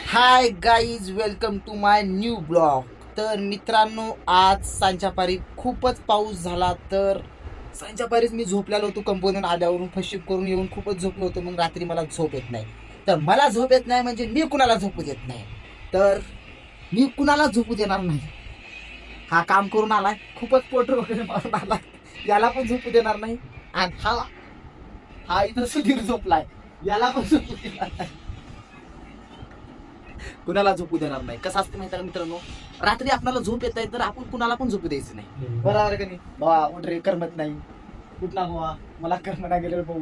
High guys, welcome to my new blog. तर मित्रांनो, आज सांच्यापारी खूपच पाऊस झाला. तर सांच्यापारीच मी झोपलेलो होतो. कंपनीतून आल्यावरून फशिप करून येऊन खूपच झोपलो होतो. मग रात्री मला झोप येत नाही. तर मला झोप येत नाही म्हणजे मी कुणाला झोपू देत नाही. तर मी कुणाला झोपू देणार नाही. हा काम करून आलाय, खूपच पोट वगैरे मारून आलाय, याला पण झोपू देणार नाही. आणि हा इथं सुधीर झोपलाय, याला पण झोपू देणार नाही. कुणाला झोपू देणार नाही. कसं असतं माहिती आहे मित्रांनो, रात्री आपल्याला झोप येत आहे तर आपण कुणाला पण झोपू द्यायचं नाही. बरोबर का नाही? बाबा उठ रे, करमत नाही. कुठला भावा, मला करमत नाही गेलं भाऊ.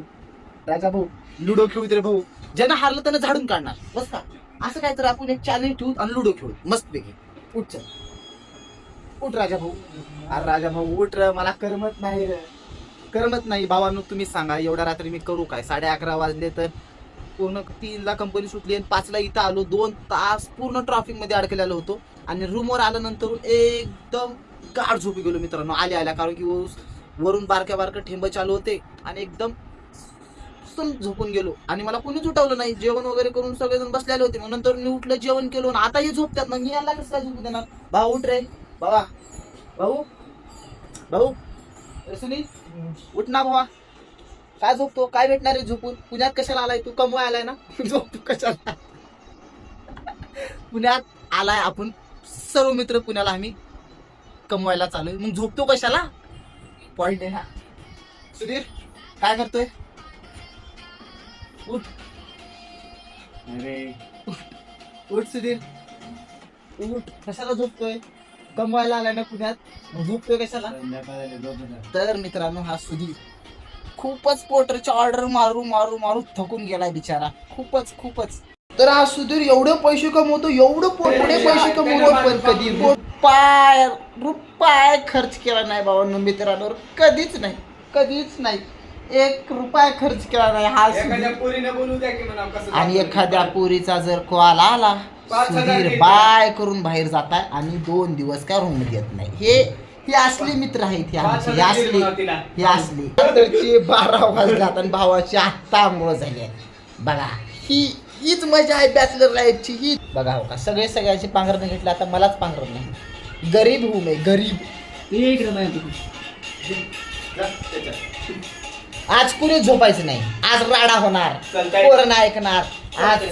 राजा भाऊ लुडो खेळू रे भाऊ. ज्यांना हारलं त्यांना झाडून काढणार, बस का. असं काय तर आपण एक चॅलेंज ठेवू आणि लुडो खेळू मस्त पैकी. उठ चल, उठ राजा भाऊ. अरे राजा भाऊ उठ रे, मला करमत नाही रे. करमत नाही भावांनो, तुम्ही सांगा एवढ्या रात्री मी करू काय? 11:30 वाजले. तर पूर्ण 3ला कंपनी सुटली आणि 5ला इथं आलो. 2 तास पूर्ण ट्रॅफिक मध्ये अडकलेलो होतो. आणि रूमवर आल्यानंतर एकदम गाढ झोपी गेलो मित्रांनो, आल्या कारण की वरून बारक्या बारक्या ठेंब चालू होते आणि एकदम झोपून गेलो. आणि मला कोणीच उठवलं नाही. जेवण वगैरे करून सगळेजण बसलेले होते. मग नंतर मी उठलं, जेवण केलं आणि आताही झोपतात. मग याला कसं काय झोपू देणार? भाऊ उठ रे बाबा. भाऊ भाऊ सुनील उठ ना भावा. काय झोपतो? काय भेटणार आहे झोपून? पुण्यात कशाला आलाय तू? कमवाय आलाय ना? झोपतो कशाला? पुण्यात आलाय आपण सर्व मित्र, पुण्याला आम्ही कमवायला चालू. मग झोपतो कशाला? पॉइंट आहे हा. सुधीर काय करतोय? उठ. अरे उठ सुधीर, उठ. कशाला झोपतोय? कमवायला आलाय ना पुण्यात, मग झोपतोय कशाला? तर मित्रांनो, हा सुधीर खूपच पोटरची ऑर्डर मारू मारू मारू थकून गेलाय बिचारा. खूपच. तर हा सुधीर एवढे पैसे कमवतो, एवढे पैसे कमवतो, पण कधी रुपये खर्च केला नाही बाबांनो मित्रांनो. कधीच नाही. 1 रुपया खर्च केला नाही हा सुधीर. आणि एखाद्या पोरीचा जर कॉल आला, सुधीर बाय करून बाहेर जाताय आणि 2 दिवस काय रूम मध्ये येत नाही. हे असले मित्र आहेत. हे असले 12 वाजल्यात आणि भावाची आत्ता आंघोळ झाली. बघा, हीच मजा आहे बॅचलर लाईफची. ही बघा हो का, सगळ्यांची पांघरण घेतलं, आता मलाच पांघरण नाही. गरीब हूं मैं, गरीब. आज कुणी झोपायचं नाही. आज राडा होणार, पोरं नाही ऐकणार आज.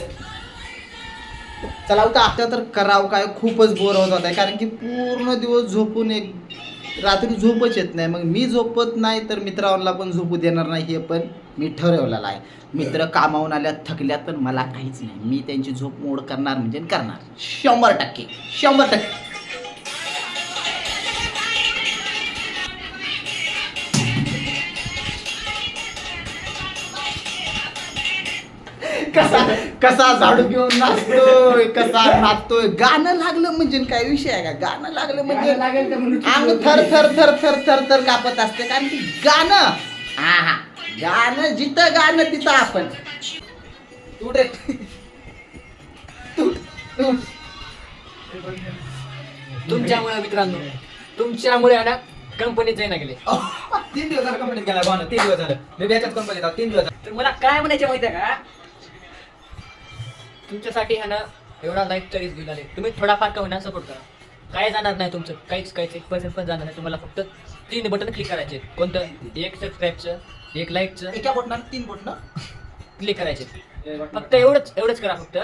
चला उठा. आता तर करावं काय, खूपच बोर होत आहे. कारण की पूर्ण दिवस झोपून रात्री झोपच येत नाही. मग मी झोपत नाही तर मित्रांना पण झोपू देणार नाही. हे पण मी ठरवलेलं आहे. मित्र कामावून आल्यात, थकल्यात, पण मला काहीच नाही. मी त्यांची झोप मोड करणार म्हणजे करणार 100%. कसा झाडू घेऊन नाचतोय, कसा नाचतोय. गाणं लागलं म्हणजे काय विषय आहे का? गाणं लागलं म्हणजे अंग थर कापत असते. कारण की गाणं, गाणं जिथं गाणं तिथं आपण. तुमच्यामुळे मित्रांनो, तुमच्यामुळे आहे ना कंपनीत जाईना गेले. 3 दिवस झालं कंपनीत गेला भावना. 3 दिवस झालं मी बॅचअप कंपनीत 3 दिवस. तर मला काय म्हणायचं माहिती आहे का, तुमच्यासाठी आहे ना एवढा लाईफ तरीच दिला. तुम्ही थोडाफार का होणार सपोर्ट करा. काय जाणार नाही तुमचं, काहीच 1% पण जाणार नाही. तुम्हाला फक्त 3 बटन क्लिक करायचे. कोणतं? 1 सबस्क्राईबचं, 1 लाईकचं, एका बटनात 3 बटन क्लिक करायचे. फक्त एवढंच करा. फक्त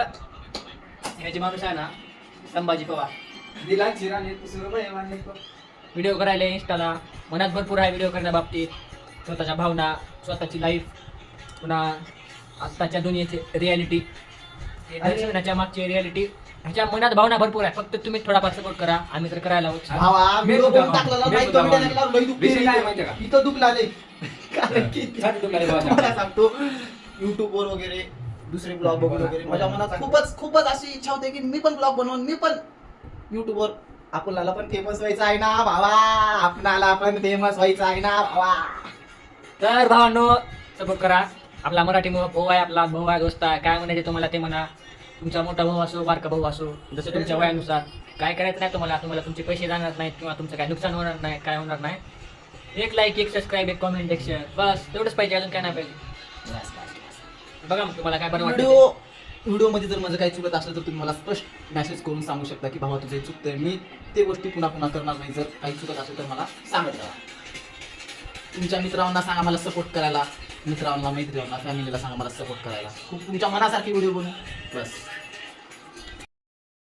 ह्याची माणूस आहे ना संभाजी पवार, दिला चिराने रुपये व्हिडिओ करायला इंस्टाला मनात भरपूर आहे. व्हिडिओ करण्या बाबतीत स्वतःच्या भावना, स्वतःची लाईफ, पुन्हा आत्ताच्या दुनियेची रियालिटी, दर्शनाच्या मागची रियालिटी, ह्याच्या मनात भावना भरपूर आहे. फक्त तुम्ही थोडाफार सपोर्ट करा. आम्ही तर करायला भावा मी टाकलेला नाही. विषय काय माहिती का? इथं दुखला नाही. कारण की छाती दुखली भावा. मला सांगतो, युट्यूबवर वगैरे दुसरे ब्लॉग बघून वगैरे माझ्या मनात खूपच अशी इच्छा होते की मी पण ब्लॉग बनवून, मी पण युट्यूबवर आपल्याला पण फेमस व्हायचं आहे ना भावा. आपणाला पण फेमस व्हायचं आहे ना भावा. तर भावांनो सपोर्ट करा. आपला मराठी भाऊ आहे, आपला भाऊ आहे, दोस्त आहे. काय म्हणायचे तुम्हाला ते म्हणा. तुमचा मोठा भाऊ असो, बारका भाऊ असो, जसं तुमच्या वयानुसार. काय करायचं नाही तुम्हाला तुमचे पैसे जाणार नाहीत किंवा तुमचं काय नुकसान होणार नाही, काय होणार नाही. 1 लाईक, 1 सबस्क्राईब, 1 कॉमेंट, 1 शेअर, बस तेवढंच पाहिजे. अजून काय नाही पाहिजे. बघा मग तुम्हाला काय बरं वाटतं. व्हिडिओ व्हिडिओमध्ये जर माझं काही चुकत असलं तर तुम्ही मला स्पष्ट मेसेज करून सांगू शकता की भावा तुझं हे चुकतंय. मी ते गोष्टी पुन्हा पुन्हा करणार नाही. जर काही चुकत असेल तर मला सांगत राहा. तुमच्या मित्रांना सांगा मला सपोर्ट करायला, मित्रांना, मैत्रिणींना, फॅमिलीला सांगा मला सपोर्ट करायला. खूप तुमच्या मनासारखी व्हिडिओ बनवू बस.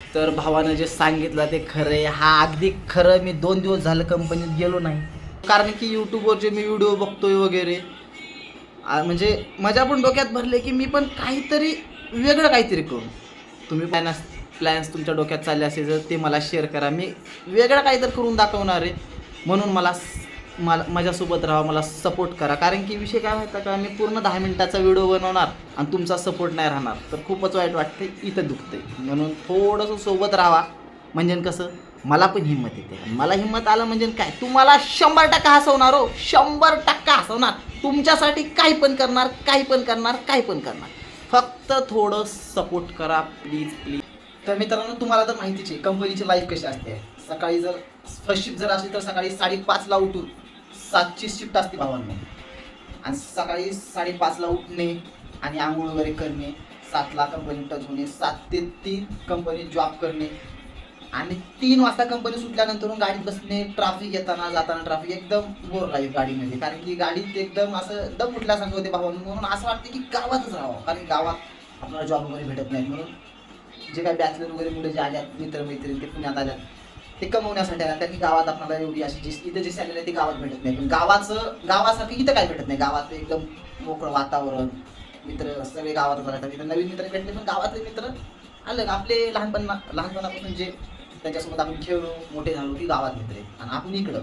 तर भावानं जे सांगितलं ते खरं आहे. हा अगदी खरं. मी 2 दिवस झालं कंपनीत गेलो नाही कारण की यूट्यूबवरचे मी व्हिडिओ बघतोय वगैरे, म्हणजे माझ्या पण डोक्यात भरले की मी पण काहीतरी वेगळं काहीतरी करू. तुम्ही प्लॅन्स तुमच्या डोक्यात चालले असेल तर ते मला शेअर करा. मी वेगळं काहीतरी करून दाखवणार आहे. म्हणून मला माझ्यासोबत राहा, मला सपोर्ट करा. कारण की विषय काय माहिती का, मी पूर्ण 10 मिनिटाचा व्हिडिओ बनवणार आणि तुमचा सपोर्ट नाही राहणार तर खूपच वाईट वाटते, इथं दुखते. म्हणून थोडंसं सोबत राहा म्हणजे कसं मला पण हिंमत येते. मला हिंमत आलं म्हणजे काय, तुम्हाला 100% हसवणार हो, 100% हसवणार. तुमच्यासाठी काही पण करणार, काही पण करणार, काही पण करणार. फक्त थोडं सपोर्ट करा प्लीज प्लीज. तर मित्रांनो तुम्हाला तर माहितीच आहे कंपनीची लाईफ कशी असते. सकाळी जर फर्स्ट शिफ्ट जर असली तर सकाळी 5:30ला उठून 7ची शिफ्ट असते भावांनो. आणि सकाळी 5:30ला उठणे आणि आंघोळ वगैरे करणे, 7ला कंपनी टच होणे, 7 ते 3 कंपनीत जॉब करणे आणि 3 वाजता कंपनी सुटल्यानंतर गाडीत बसणे. ट्रॅफिक येताना जाताना ट्रॅफिक एकदम बोर लाईफ गाडीमध्ये, कारण की गाडीत एकदम असं दम उठल्यासारखं होते भावांनो. म्हणून असं वाटतं की गावातच राहावं, कारण गावात आपल्याला जॉब वगैरे भेटत नाही. म्हणून जे काही बॅचलर वगैरे मुलं जे आल्यात मित्रमैत्रिणी ते पुण्यात आल्यात ते कमवण्यासाठी आल्या, त्यांनी गावात आपल्याला एवढी अशी इथं जे सॅलरी आहे ते गावात भेटत नाही. पण गावासारखं इथं काय भेटत नाही. गावात एकदम मोकळं वातावरण, मित्र सगळे गावातच राहतात. इथं नवीन मित्र भेटले पण गावातले मित्र आलं आपले लहानपणापासून जे त्यांच्यासोबत आपण खेळलो मोठे झालो की गावात मित्र आहे. आणि आपण इकडं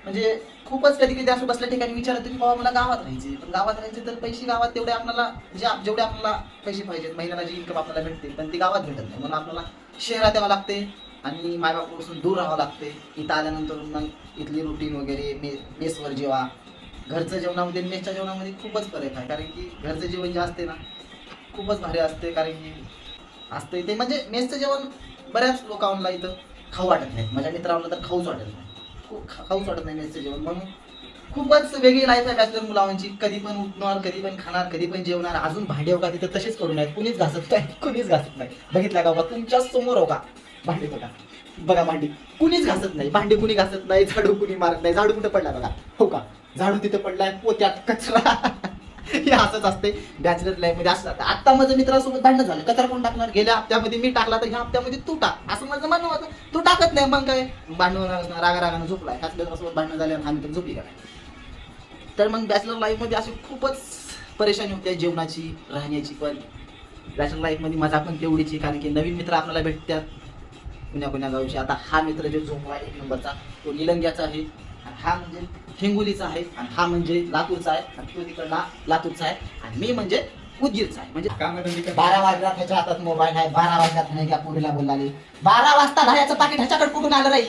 म्हणजे खूपच कधी कधी असं बसल्या ठिकाणी विचारत की बाबा मला गावात राहायचे. पण गावात राहायचे तर पैसे गावात तेवढे आपल्याला जेवढे आपल्याला पैसे पाहिजेत महिन्याला जी इन्कम आपल्याला भेटते पण ती गावात भेटत नाही. म्हणून आपल्याला शहरात यावं लागते आणि मायबापापासून दूर राहावं लागते. इथं आल्यानंतर मग इथली रुटीन वगैरे मेसवर जेवा. घरचं जेवणामध्ये मेसच्या जेवणामध्ये खूपच फरक आहे. कारण की घरचं जेवण जे असते ना खूपच भारी असते. कारण की असतं ते म्हणजे मेसचं जेवण बऱ्याच लोकांना इथं खाऊ वाटत नाही. माझ्या मित्रांना तर खाऊच वाटत नाही, खाऊच वाटत नाही मेसचं जेवण. म्हणून खूपच वेगळी लाईफ आहे बॅचलर मुलांची. कधी पण उठणार, कधी पण खाणार, कधी पण जेवणार. अजून भांडे का तिथं तसेच करू नये, कुणीच घासत नाही, कुणीच घासत नाही. बघितला का बाबा तुमच्या समोर हो का भांडे बघा, बघा भांडी कुणीच घासत नाही, भांडे कुणी घासत नाही, झाडू कुणी मारत नाही. झाडू कुठं पडला बघा हो का, झाडू तिथं पडलाय, पोत्यात कचरा. हे असंच असते बॅचलर लाईफ मध्ये. असं आता माझं मित्रासोबत भांडण झालं, कचरा कोण टाकणार, गेल्या हप्त्यामध्ये मी टाकला तर ह्या हप्त्यामध्ये तू टाक, असं माझं म्हणणं होतं. तू टाकत नाही मग काय भांडण रागारागानं झोपलाय, ह्याच मित्रासोबत भांडण झाले आणि आम्ही तर झोपली काय. तर मग बॅचलर लाईफ मध्ये अशी खूपच परेशानी होते जेवणाची, राहण्याची. पण बॅचलर लाईफ मध्ये मजा पण तेवढीची, कारण की नवीन मित्र आपल्याला भेटतात कुण्या गावचे. आता हा मित्र जो झोपला 1 नंबरचा तो निलंग्याचा आहे, आणि हा म्हणजे हिंगोलीचा आहे, आणि हा म्हणजे लातूरचा आहे, आणि तो तिकडला लातूरचा आहे, आणि मी म्हणजे उदगीरचा आहे. म्हणजे 12 वाजता ह्याच्या हातात मोबाईल आहे, 12 वाजता नाही त्या पोरीला बोललाले, 12 वाजता ह्याचं पाकिट ह्याच्याकडे कुठून आलं नाही.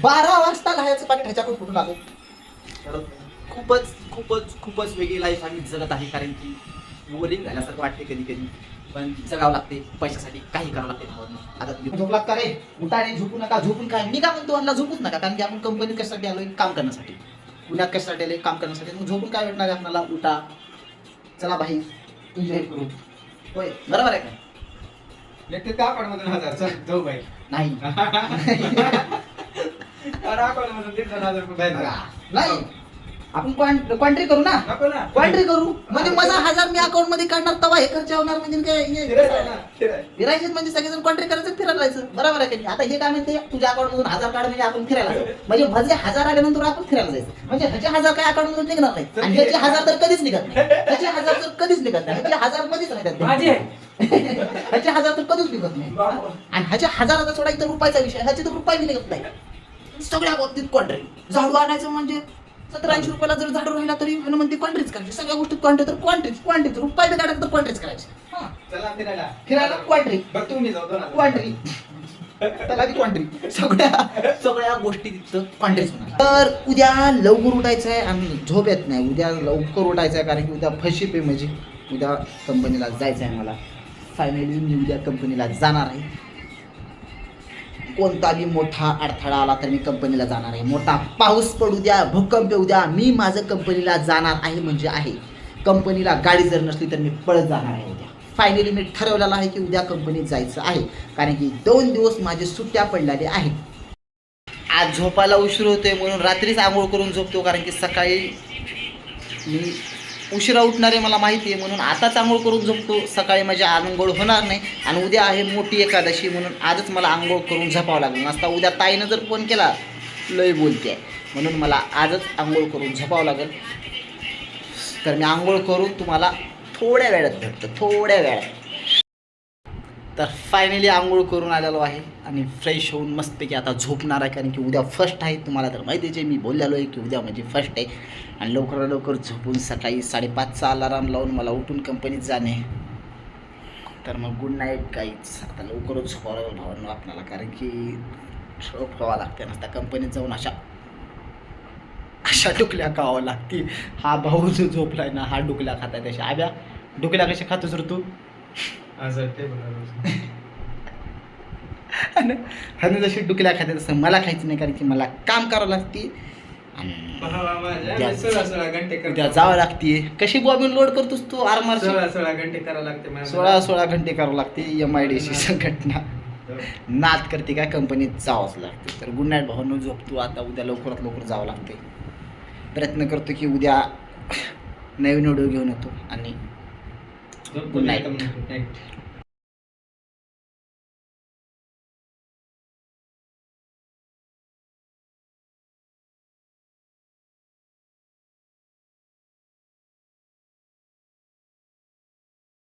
12 वाजता ह्याचं पाकिट ह्याच्याकडे कुठून आलं. खूपच खूपच खूपच वेगळी लाईफ आम्ही जगत आहे. कारण की बोरिंग झाल्यासारखं वाटते कधी कधी, पण जगावं लागते पैशासाठी, काही करावं लागते. आता तुम्ही झोपलात का रे, उठा रे, झोपू नका. झोपून काय, मी का म्हणतो मला झोपूच नका, कारण की आपण कंपनीत कशासाठी आलोय, काम करण्यासाठी. पुण्यात कशासाठी आलोय, काम करण्यासाठी. मग झोपून काय भेटणार आहे आपल्याला, उठा चला बाहेर एन्जॉय करू. होय बरोबर आहे का. लेखते का आपण मधून 1000 चल जाऊ बाई नाही अरे आपण मधून 1,500 रुपये बाहेर जा. नाही आपण क्वांट्री करू ना, नको ना क्वांट्री करू. म्हणजे माझा 1000 मी अकाउंट मध्ये काढणार तवा हे खर्च होणार. म्हणजे फिरायचं ना, फिरायचं. फिरायचे म्हणजे सगळेजण क्वांट्री करायचं, फिरायला जायचं. बरोबर आहे की. आता हे काय म्हणते तुझ्या अकाउंट मधून 1000 काढ म्हणजे आपण फिरायला जाऊ. म्हणजे माझे 1000 आल्यानंतर आपण फिरायला जायचं. म्हणजे ह्याचे 1000 काय अकाउंट मधून निघणार नाही, आणि ह्याचे 1000 तर कधीच निघत नाही. ह्याचे 1000 तर कधीच निघत नाही, ह्याचे 1000 मध्येच राहतात. ह्याचे 1000 तर कधीच निघत नाही. आणि ह्याच्या 1000चा सोडा इतर रुपयाचा विषय, ह्याचे तर रुपये बी निघत नाही. सगळ्या बाबतीत क्वांट्री. झाडू आणायचं म्हणजे 70-80 रुपयाला जर झाडू राहिला तरी म्हणते क्वांट्रीच करायची. सगळ्या गोष्टी क्वांट्री तर क्वांट्रीच रुपये बी काढायचं तर क्वांट्रीच करायची. चला फिरायला क्वांट्री, बघ तुम्ही जाऊ 2000 क्वांट्री, त्याला बी क्वांट्री. सगळ्या गोष्टी तिथं क्वांट्रीच होणार. तर उद्या लवकर उठायचं आहे आणि झोप येत नाही. उद्या लवकर उठायचं आहे, कारण की उद्या फशी पे म्हणजे उद्या कंपनीला जायचं आहे मला. फायनली मी उद्या कंपनीला जाणार आहे. कोणताही मोठा अडथळा आला तर मी कंपनीला जाणार आहे. मोठा पाऊस पडू द्या, भूकंप येऊ द्या, मी माझं कंपनीला जाणार आहे म्हणजे आहे. कंपनीला गाडी जर नसली तर मी पळत जाणार आहे उद्या. फायनली मी ठरवलेलं आहे की उद्या कंपनीत जायचं आहे, कारण की 2 दिवस माझे सुट्ट्या पडलेल्या आहेत. आज झोपायला उशीर होतोय म्हणून रात्रीच आंघोळ करून झोपतो, कारण की सकाळी मी उशिरा उठणार आहे मला माहिती आहे, म्हणून आताच आंघोळ करून झोपतो. सकाळी माझी आंघोळ होणार नाही आणि उद्या आहे मोठी एकादशी, म्हणून आजच मला आंघोळ करून झोपावं लागेल. नसता उद्या ताईनं जर फोन केला लय बोलते आहे, म्हणून मला आजच आंघोळ करून झोपावं लागेल. तर मी आंघोळ करून तुम्हाला थोड्या वेळात भेटतो, थोड्या वेळात. तर फायनली आंघोळ करून आलेलो आहे आणि फ्रेश होऊन मस्तपैकी आता झोपणार आहे, कारण की उद्या फर्स्ट आहे. तुम्हाला तर माहितीच आहे, मी बोललेलो आहे की उद्या म्हणजे फर्स्ट आहे. आणि लवकरात लवकर झोपून सकाळी 5:30चा अलाराम लावून मला उठून कंपनीत जाणे. तर मग गुड नाईट गाईज. आता लवकरच झोपावं लागेल भावांनो आपल्याला, कारण की झोप व्हावं लागते. नसता कंपनीत जाऊन अशा डुकल्या खावं लागते. हा भाऊ जो झोपलाय ना, हा डुकल्या खाताय. तशा आब्या डुकल्या कशा खातोस रे तू? आणि जशी डुकल्या खाते तसं मला खायचं नाही, कारण की मला काम करावं लागते आणि उद्या जावं लागते. कशी बॉबिन लोड करतोस तू? आरमार 16 घंटे करावं लागते. 16 घंटे करावं लागते. MIDC संघटना नाद करते काय, कंपनीत जावंच लागते. तर गुड नाईट भावांनो, झोपतो आता. उद्या लवकरात लवकर जावं लागते. प्रयत्न करतो की उद्या नवीन व्हिडिओ घेऊन येतो. आणि गुड नाईट.